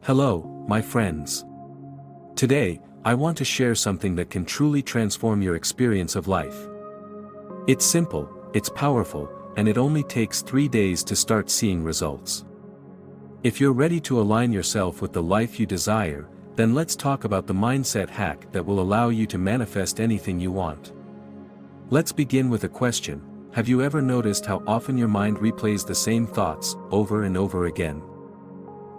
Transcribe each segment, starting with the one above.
Hello, my friends. Today, I want to share something that can truly transform your experience of life. It's simple, it's powerful, and it only takes 3 days to start seeing results. If you're ready to align yourself with the life you desire, then let's talk about the mindset hack that will allow you to manifest anything you want. Let's begin with a question. Have you ever noticed how often your mind replays the same thoughts over and over again?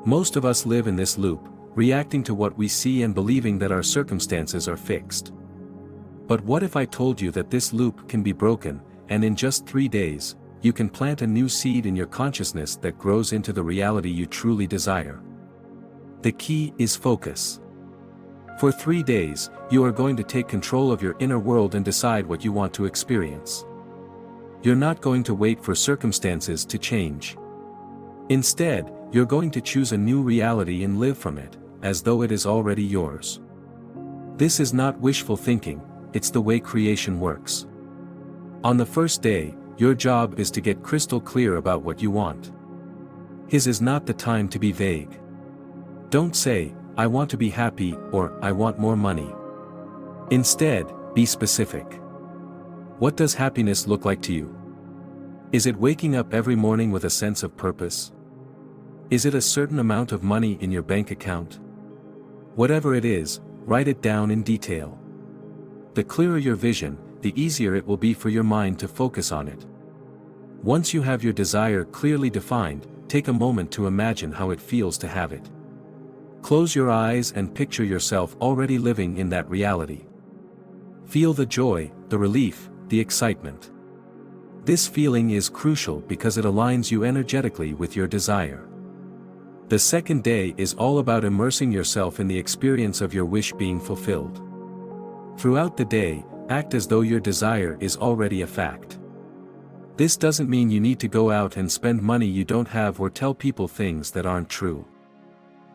Most of us live in this loop, reacting to what we see and believing that our circumstances are fixed. But what if I told you that this loop can be broken, and in just 3 days, you can plant a new seed in your consciousness that grows into the reality you truly desire? The key is focus. For 3 days, you are going to take control of your inner world and decide what you want to experience. You're not going to wait for circumstances to change. Instead, you're going to choose a new reality and live from it, as though it is already yours. This is not wishful thinking, it's the way creation works. On the first day, your job is to get crystal clear about what you want. His is not the time to be vague. Don't say, "I want to be happy," or "I want more money." Instead, be specific. What does happiness look like to you? Is it waking up every morning with a sense of purpose? Is it a certain amount of money in your bank account? Whatever it is, write it down in detail. The clearer your vision, the easier it will be for your mind to focus on it. Once you have your desire clearly defined, take a moment to imagine how it feels to have it. Close your eyes and picture yourself already living in that reality. Feel the joy, the relief, the excitement. This feeling is crucial because it aligns you energetically with your desire. The second day is all about immersing yourself in the experience of your wish being fulfilled. Throughout the day, act as though your desire is already a fact. This doesn't mean you need to go out and spend money you don't have or tell people things that aren't true.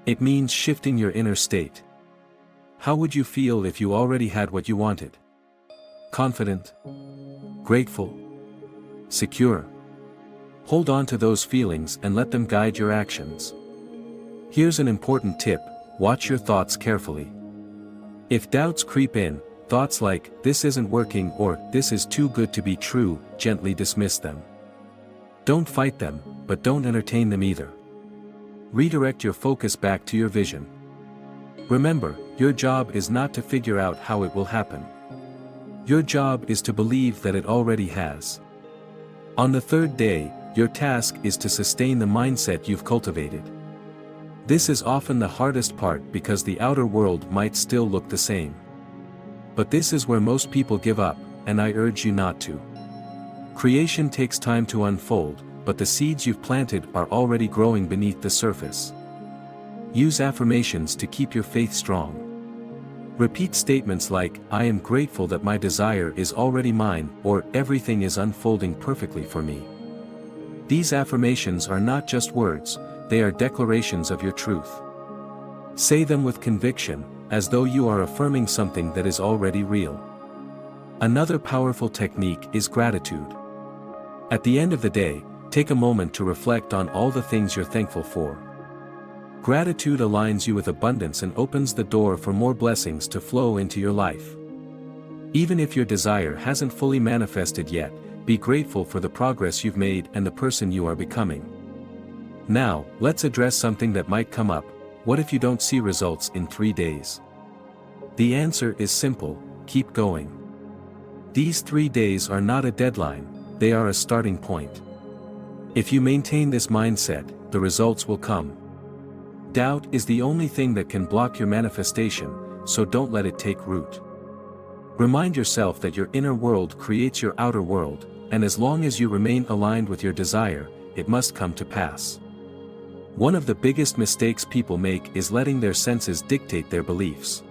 It means shifting your inner state. How would you feel if you already had what you wanted? Confident? Grateful? Secure? Hold on to those feelings and let them guide your actions. Here's an important tip: watch your thoughts carefully. If doubts creep in, thoughts like, "This isn't working" or "This is too good to be true," gently dismiss them. Don't fight them, but don't entertain them either. Redirect your focus back to your vision. Remember, your job is not to figure out how it will happen. Your job is to believe that it already has. On the third day, your task is to sustain the mindset you've cultivated. This is often the hardest part because the outer world might still look the same. But this is where most people give up, and I urge you not to. Creation takes time to unfold, but the seeds you've planted are already growing beneath the surface. Use affirmations to keep your faith strong. Repeat statements like, "I am grateful that my desire is already mine," or "Everything is unfolding perfectly for me." These affirmations are not just words, they are declarations of your truth. Say them with conviction, as though you are affirming something that is already real. Another powerful technique is gratitude. At the end of the day, take a moment to reflect on all the things you're thankful for. Gratitude aligns you with abundance and opens the door for more blessings to flow into your life. Even if your desire hasn't fully manifested yet, be grateful for the progress you've made and the person you are becoming. Now, let's address something that might come up. What if you don't see results in 3 days? The answer is simple: keep going. These 3 days are not a deadline, they are a starting point. If you maintain this mindset, the results will come. Doubt is the only thing that can block your manifestation, so don't let it take root. Remind yourself that your inner world creates your outer world, and as long as you remain aligned with your desire, it must come to pass. One of the biggest mistakes people make is letting their senses dictate their beliefs.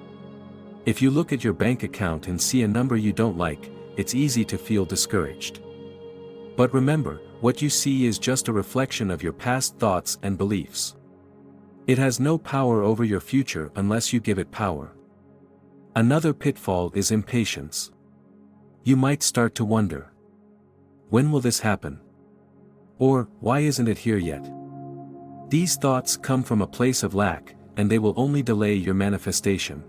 If you look at your bank account and see a number you don't like, it's easy to feel discouraged. But remember, what you see is just a reflection of your past thoughts and beliefs. It has no power over your future unless you give it power. Another pitfall is impatience. You might start to wonder, when will this happen? Or, why isn't it here yet? These thoughts come from a place of lack, and they will only delay your manifestation.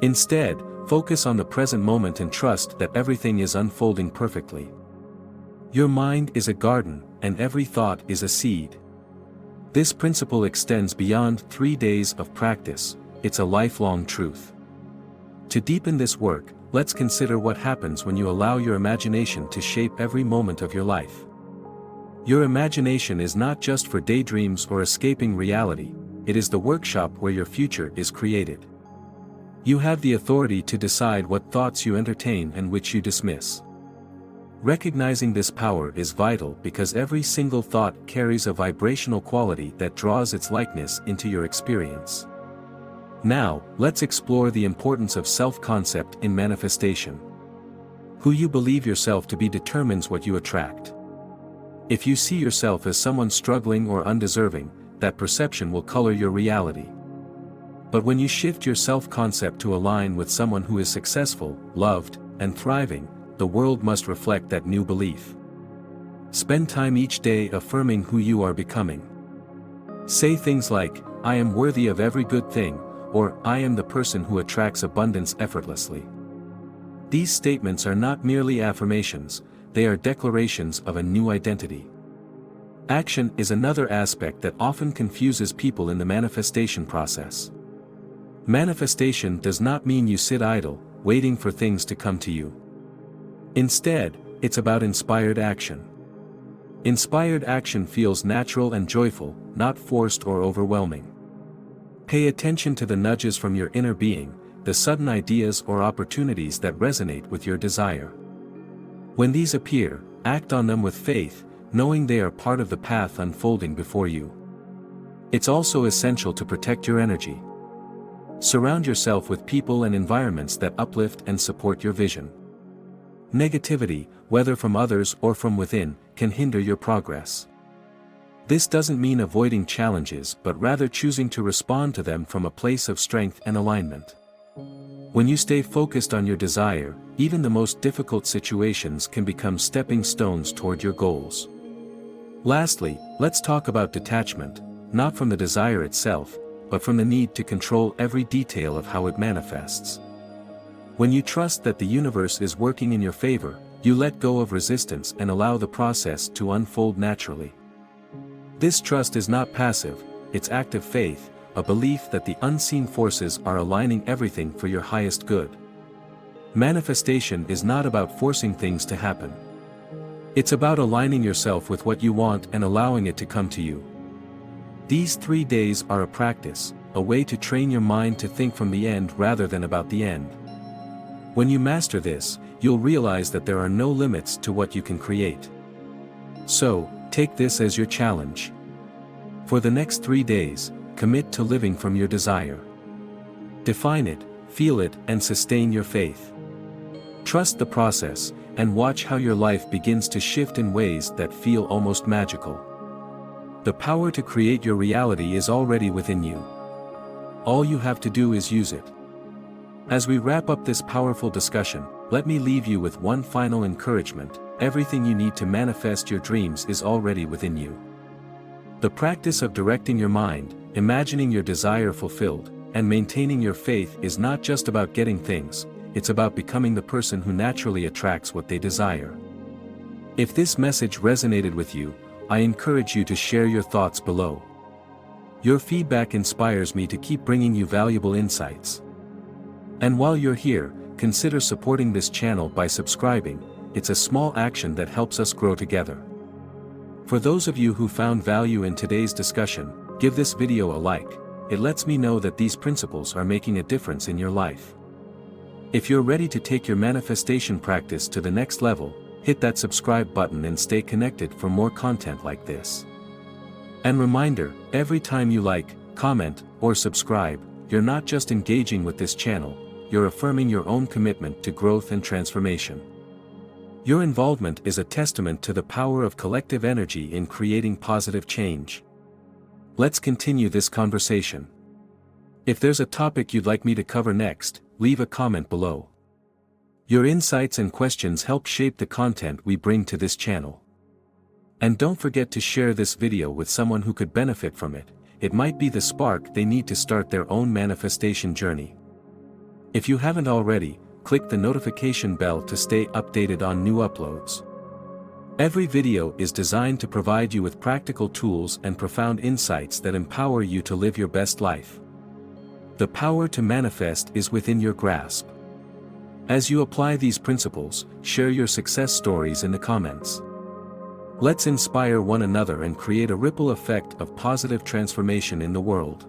Instead, focus on the present moment and trust that everything is unfolding perfectly. Your mind is a garden, and every thought is a seed. This principle extends beyond 3 days of practice, it's a lifelong truth. To deepen this work, let's consider what happens when you allow your imagination to shape every moment of your life. Your imagination is not just for daydreams or escaping reality, it is the workshop where your future is created. You have the authority to decide what thoughts you entertain and which you dismiss. Recognizing this power is vital because every single thought carries a vibrational quality that draws its likeness into your experience. Now, let's explore the importance of self-concept in manifestation. Who you believe yourself to be determines what you attract. If you see yourself as someone struggling or undeserving, that perception will color your reality. But when you shift your self-concept to align with someone who is successful, loved, and thriving, the world must reflect that new belief. Spend time each day affirming who you are becoming. Say things like, "I am worthy of every good thing," or "I am the person who attracts abundance effortlessly." These statements are not merely affirmations, they are declarations of a new identity. Action is another aspect that often confuses people in the manifestation process. Manifestation does not mean you sit idle, waiting for things to come to you. Instead, it's about inspired action. Inspired action feels natural and joyful, not forced or overwhelming. Pay attention to the nudges from your inner being, the sudden ideas or opportunities that resonate with your desire. When these appear, act on them with faith, knowing they are part of the path unfolding before you. It's also essential to protect your energy. Surround yourself with people and environments that uplift and support your vision. Negativity, whether from others or from within, can hinder your progress. This doesn't mean avoiding challenges but rather choosing to respond to them from a place of strength and alignment. When you stay focused on your desire, even the most difficult situations can become stepping stones toward your goals. Lastly, let's talk about detachment, not from the desire itself, but from the need to control every detail of how it manifests. When you trust that the universe is working in your favor, you let go of resistance and allow the process to unfold naturally. This trust is not passive, it's active faith, a belief that the unseen forces are aligning everything for your highest good. Manifestation is not about forcing things to happen. It's about aligning yourself with what you want and allowing it to come to you. These 3 days are a practice, a way to train your mind to think from the end rather than about the end. When you master this, you'll realize that there are no limits to what you can create. So, take this as your challenge. For the next 3 days, commit to living from your desire. Define it, feel it, and sustain your faith. Trust the process, and watch how your life begins to shift in ways that feel almost magical. The power to create your reality is already within you. All you have to do is use it. As we wrap up this powerful discussion, let me leave you with one final encouragement: everything you need to manifest your dreams is already within you. The practice of directing your mind, imagining your desire fulfilled, and maintaining your faith is not just about getting things, it's about becoming the person who naturally attracts what they desire. If this message resonated with you, I encourage you to share your thoughts below. Your feedback inspires me to keep bringing you valuable insights. And while you're here, consider supporting this channel by subscribing. It's a small action that helps us grow together. For those of you who found value in today's discussion, give this video a like. It lets me know that these principles are making a difference in your life. If you're ready to take your manifestation practice to the next level, hit that subscribe button and stay connected for more content like this. And reminder, every time you like, comment, or subscribe, you're not just engaging with this channel, you're affirming your own commitment to growth and transformation. Your involvement is a testament to the power of collective energy in creating positive change. Let's continue this conversation. If there's a topic you'd like me to cover next, leave a comment below. Your insights and questions help shape the content we bring to this channel. And don't forget to share this video with someone who could benefit from it. it might be the spark they need to start their own manifestation journey. If you haven't already, click the notification bell to stay updated on new uploads. Every video is designed to provide you with practical tools and profound insights that empower you to live your best life. The power to manifest is within your grasp. As you apply these principles, share your success stories in the comments. Let's inspire one another and create a ripple effect of positive transformation in the world.